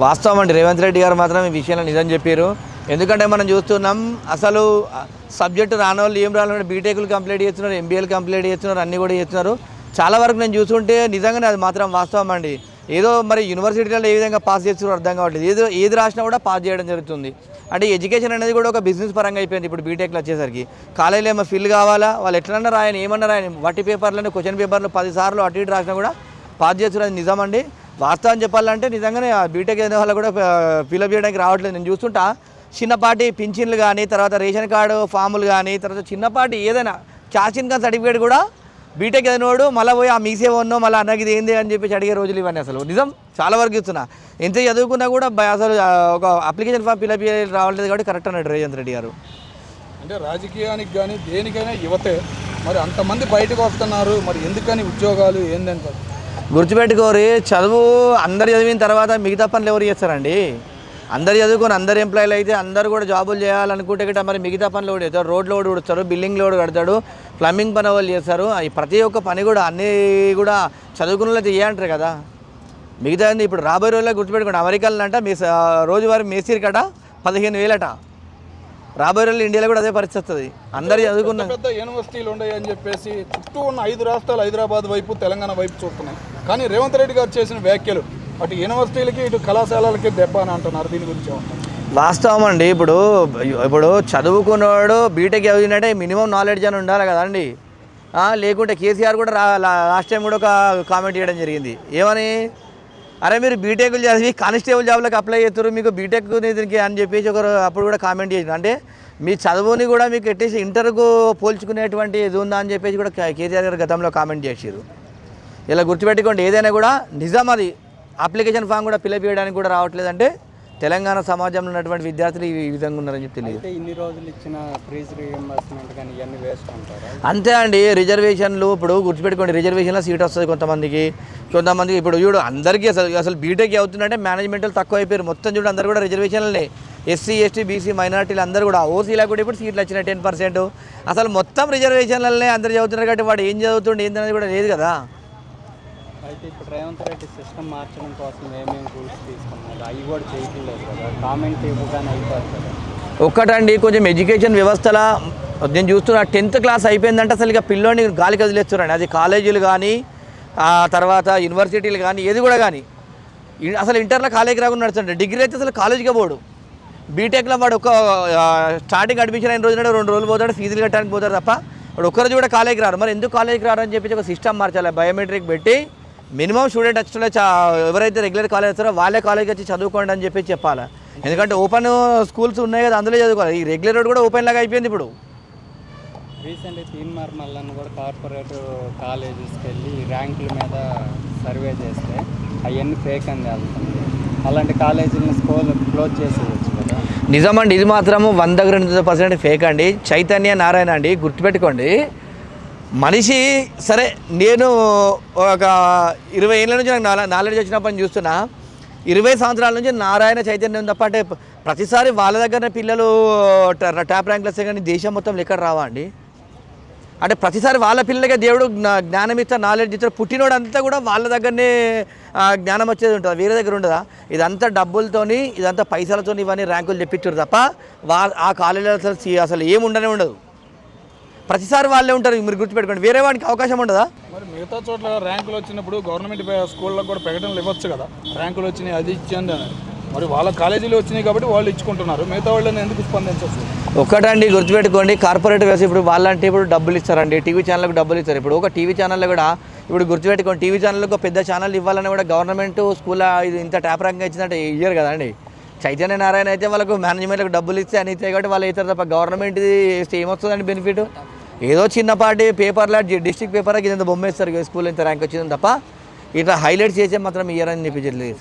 వాస్తవం అండి. రేవంత్ రెడ్డి గారు మాత్రం ఈ విషయంలో నిజం చెప్పారు. ఎందుకంటే మనం చూస్తున్నాం అసలు సబ్జెక్టు రాని వాళ్ళు ఏం రావాలి, బీటెక్లు కంప్లీట్ చేస్తున్నారు, ఎంబీఏలు కంప్లీట్ చేస్తున్నారు, అన్నీ కూడా చేస్తున్నారు. చాలా వరకు నేను చూస్తుంటే నిజంగానే అది మాత్రం వాస్తవం అండి. ఏదో మరి యూనివర్సిటీలలో ఏ విధంగా పాస్ చేస్తున్నారో అర్థం కావట్లేదు. ఏది రాసినా కూడా పాస్ చేయడం జరుగుతుంది. అంటే ఎడ్యుకేషన్ అనేది కూడా ఒక బిజినెస్ పరంగా అయిపోయింది ఇప్పుడు బీటెక్లో వచ్చేసరికి. కాలేజీలో ఏమో ఫిల్ కావాలా, వాళ్ళు ఎట్లన్నా రాయని ఏమన్నా రాయని వట్టి పేపర్లను క్వశ్చన్ పేపర్లు 10 సార్లు అటు ఇటు రాసినా కూడా పాస్ చేస్తున్నారు. అది నిజమండి. వాస్తవం చెప్పాలంటే నిజంగానే బీటెక్ అయిన వాళ్ళు కూడా ఫిల్అప్ చేయడానికి రావట్లేదు. నేను చూస్తుంటా చిన్నపాటి పింఛన్లు కానీ, తర్వాత రేషన్ కార్డు ఫాములు కానీ, తర్వాత చిన్నపాటి ఏదైనా క్యాష్ ఇన్కమ్ సర్టిఫికేట్ కూడా బీటెక్ చదివినోడు మళ్ళీ పోయి ఆ మీసే ఉన్నో మళ్ళీ అన్నకి ఇది ఏంది అని చెప్పేసి అడిగే రోజులు ఇవన్నీ. అసలు నిజం చాలా వరకు ఇస్తున్నా. ఎంత చదువుకున్నా కూడా అసలు ఒక అప్లికేషన్ ఫామ్ ఫిల్అప్ రావట్లేదు కాబట్టి కరెక్ట్ అన్నాడు రేవంత్ రెడ్డి గారు. అంటే రాజకీయానికి కానీ దేనికైనా యువతే మరి అంతమంది బయటకు వస్తున్నారు, మరి ఎందుకని ఉద్యోగాలు ఏందంటే గుర్తుపెట్టుకోరి, చదువు అందరు చదివిన తర్వాత మిగతా పనులు ఎవరు చేస్తారండి? అందరు చదువుకొని అందరు ఎంప్లాయీలు అయితే అందరూ కూడా జాబులు చేయాలనుకుంటే గట్రా మరి మిగతా పనులు కూడా చేస్తారు. రోడ్లు కూడా ఉడుస్తారు, బిల్డింగ్లు కూడా కడతాడు, ప్లంబింగ్ పని వాళ్ళు చేస్తారు. ప్రతి ఒక్క పని కూడా అన్నీ కూడా చదువుకున్న వాళ్ళు చేయాలంటారు కదా. మిగతా ఇప్పుడు రాబోయే రోజుల్లో గుర్తుపెట్టుకోండి, అమెరికాలో అంట మీ రోజువారీ మేస్త్రి కట 15,000 రాబోయే రోజుల్లో ఇండియాలో కూడా అదే పరిస్థితి వస్తుంది. అందరు చదువుకున్న పెద్ద యూనివర్సిటీలు ఉన్నాయని చెప్పేసి చుట్టూ ఉన్న 5 రాష్ట్రాలు హైదరాబాద్ వైపు తెలంగాణ వైపు చూస్తున్నాయి. కానీ రేవంత్ రెడ్డి గారు చేసిన వ్యాఖ్యలు అటు యూనివర్సిటీలకి ఇటు కళాశాలలకి దెబ్బ అని అంటున్నారు. దీని గురించి వాస్తవం అండి. ఇప్పుడు చదువుకున్నవాడు బీటెక్ చదివినట్టే మినిమం నాలెడ్జ్ అని ఉండాలి కదండి. లేకుంటే కేసీఆర్ కూడా లాస్ట్ టైం కూడా ఒక కామెంట్ చేయడం జరిగింది. ఏమని, అరే మీరు బీటెక్లు చదివి కానిస్టేబుల్ జాబ్లకు అప్లై చేస్తారు, మీకు బీటెక్ దీనికి అని చెప్పేసి ఒకరు అప్పుడు కూడా కామెంట్ చేసిన. అంటే మీ చదువుని కూడా మీకు ఎట్టేసి ఇంటర్కు పోల్చుకునేటువంటి ఇది ఉందా అని చెప్పేసి కూడా కేసీఆర్ గారు గతంలో కామెంట్ చేశారు. ఇలా గుర్తుపెట్టుకోండి, ఏదైనా కూడా నిజం. అది అప్లికేషన్ ఫామ్ కూడా ఫిల్అప్ చేయడానికి కూడా రావట్లేదంటే తెలంగాణ సమాజంలో ఉన్నటువంటి విద్యార్థులు ఈ విధంగా ఉన్నారని చెప్పి తెలియదు. ఇన్ని రోజులు ఇచ్చిన ఫీజు రీయింబర్స్మెంట్ కానీ ఇవన్నీ వేస్ట్ అంటారా? అంతే అండి. రిజర్వేషన్లు ఇప్పుడు గుర్తుపెట్టుకోండి, రిజర్వేషన్లో సీట్ వస్తుంది కొంతమందికి ఇప్పుడు చూడు అందరికీ అసలు బీటెక్ అవుతుందంటే మేనేజ్మెంట్లు తక్కువ అయిపోయారు. మొత్తం చూడు అందరు కూడా రిజర్వేషన్లనే. ఎస్సీ ఎస్టీ బీసీ మైనార్టీలు అందరూ కూడా, ఓసీలకు కూడా ఇప్పుడు సీట్లు వచ్చినాయి 10%. అసలు మొత్తం రిజర్వేషన్లనే అందరు చదువుతున్నారు కాబట్టి వాడు ఏం చదువుతుండే ఏంటనేది కూడా లేదు కదా. అయితే ఇప్పుడు రేవంత్ రెడ్డి సిస్టమ్ మార్చడం కోసం ఏమేమి రూల్స్ తీసుకున్నారు అవి కూడా చేయట్లేదు కదా, కామెంట్ ఇవ్వగానే అయిపోతుంది కదా. ఒక్కటండి, కొంచెం ఎడ్యుకేషన్ వ్యవస్థలో నేను చూస్తున్నా 10th క్లాస్ అయిపోయిందంటే అసలు ఇక పిల్లోని గాలికి వదిలేస్తున్నారండి. అది కాలేజీలు కానీ తర్వాత యూనివర్సిటీలు కానీ ఏది కూడా కానీ. అసలు ఇంటర్లో కాలేజీకి రాకుండా నడుస్తుంటే డిగ్రీ అయితే అసలు కాలేజీగా పోడు. బీటెక్లో వాడు ఒక స్టార్టింగ్ అడ్మిషన్ అయిన రోజున 2 రోజులు పోతాడు, ఫీజులు కట్టడానికి పోతాడు తప్ప వాడు ఒక్కరోజు కూడా కాలేజీకి రారు. మరి ఎందుకు కాలేజీకి రారు అని చెప్పి ఒక సిస్టమ్ మార్చాలి. బయోమెట్రిక్ పెట్టి మినిమం స్టూడెంట్ వచ్చేలో ఎవరైతే రెగ్యులర్ కాలేజ్ వస్తారో వాళ్ళే కాలేజ్కి వచ్చి చదువుకోండి అని చెప్పి చెప్పాలి. ఎందుకంటే ఓపెన్ స్కూల్స్ ఉన్నాయి కదా, అందులో చదువుకోవాలి. ఈ రెగ్యులర్ రోడ్ కూడా ఓపెన్ లాగా అయిపోయింది ఇప్పుడు. రీసెంట్గా తీన్మార్ మల్లన్న కూడా కార్పొరేట్ కాలేజెస్కి వెళ్ళి ర్యాంకుల మీద సర్వే చేస్తే అవన్నీ ఫేక్ అని వెళ్తుంది. అలాంటి కాలేజీలను స్కూల్ క్లోజ్ చేసేయచ్చు కదా. నిజమండి, ఇది మాత్రము 100% ఫేక్ అండి. చైతన్య నారాయణ అండి, గుర్తుపెట్టుకోండి. మనిషి సరే, నేను ఒక 20 ఏళ్ళ నుంచి నాకు నాలెడ్జ్ వచ్చినప్పటి చూస్తున్నా. 20 సంవత్సరాల నుంచి నారాయణ చైతన్యం తప్ప. అంటే ప్రతిసారి వాళ్ళ దగ్గరనే పిల్లలు టాప్ ర్యాంక్లు వస్తే కానీ దేశం మొత్తం ఎక్కడ రావా అండి? అంటే ప్రతిసారి వాళ్ళ పిల్లలకే దేవుడు జ్ఞానం ఇస్తారు, నాలెడ్జ్ ఇస్తారు. పుట్టినోడు అంతా కూడా వాళ్ళ దగ్గరనే జ్ఞానం వచ్చేది ఉంటుంది, వేరే దగ్గర ఉండదా? ఇదంతా డబ్బులతోని, ఇదంతా పైసలతో ఇవన్నీ ర్యాంకులు తెప్పించారు తప్ప ఆ కాలేజీలో అసలు ఏమి ఉండదు. ప్రతిసారి వాళ్ళే ఉంటారు. మీరు గుర్తుపెట్టుకోండి, వేరే వాడికి అవకాశం ఉండదా? మరి మిగతా చోట్ల ర్యాంకులు వచ్చినప్పుడు గవర్నమెంట్ స్కూళ్ళకు కూడా ప్రకటనలు ఇవ్వచ్చు కదా, ర్యాంకులు వచ్చినాయి అది ఇచ్చింది అని. మరి వాళ్ళ కాలేజీలు వచ్చినాయి కాబట్టి వాళ్ళు ఇచ్చుకుంటున్నారు, మిగతా వాళ్ళని ఎందుకు స్పందించవచ్చు? ఒకటండి గుర్తుపెట్టుకోండి, కార్పొరేట్ వేసి ఇప్పుడు వాళ్ళంటే ఇప్పుడు డబ్బులు ఇస్తారండి, టీవీ ఛానల్కి డబ్బులు ఇస్తారు. ఇప్పుడు ఒక టీవీ ఛానల్లో కూడా ఇప్పుడు గుర్తుపెట్టుకోండి, టీవీ ఛానల్కి ఒక పెద్ద ఛానల్ ఇవ్వాలని కూడా గవర్నమెంట్ స్కూల్ ఇది ఇంత ట్యాప్ ర్యాంక్ ఇచ్చిందంటే ఇయ్యరు కదండి. చైతన్య నారాయణ అయితే వాళ్ళకు మేనేజ్మెంట్లకు డబ్బులు ఇస్తే అని ఇస్తాయి కాబట్టి వాళ్ళు ఇస్తారు తప్ప గవర్నమెంట్ ఇస్తే ఏమొస్తుందండి బెనిఫిట్? ఏదో చిన్నపాటి పేపర్లో డిస్ట్రిక్ట్ పేపర్కి ఇంత బొమ్మ ఇస్తారు స్కూల్ ఇంత ర్యాంక్ వచ్చిందని తప్ప ఇట్లా హైలైట్ చేసే మాత్రం ఇయ్యరని చెప్పించట్లేదు.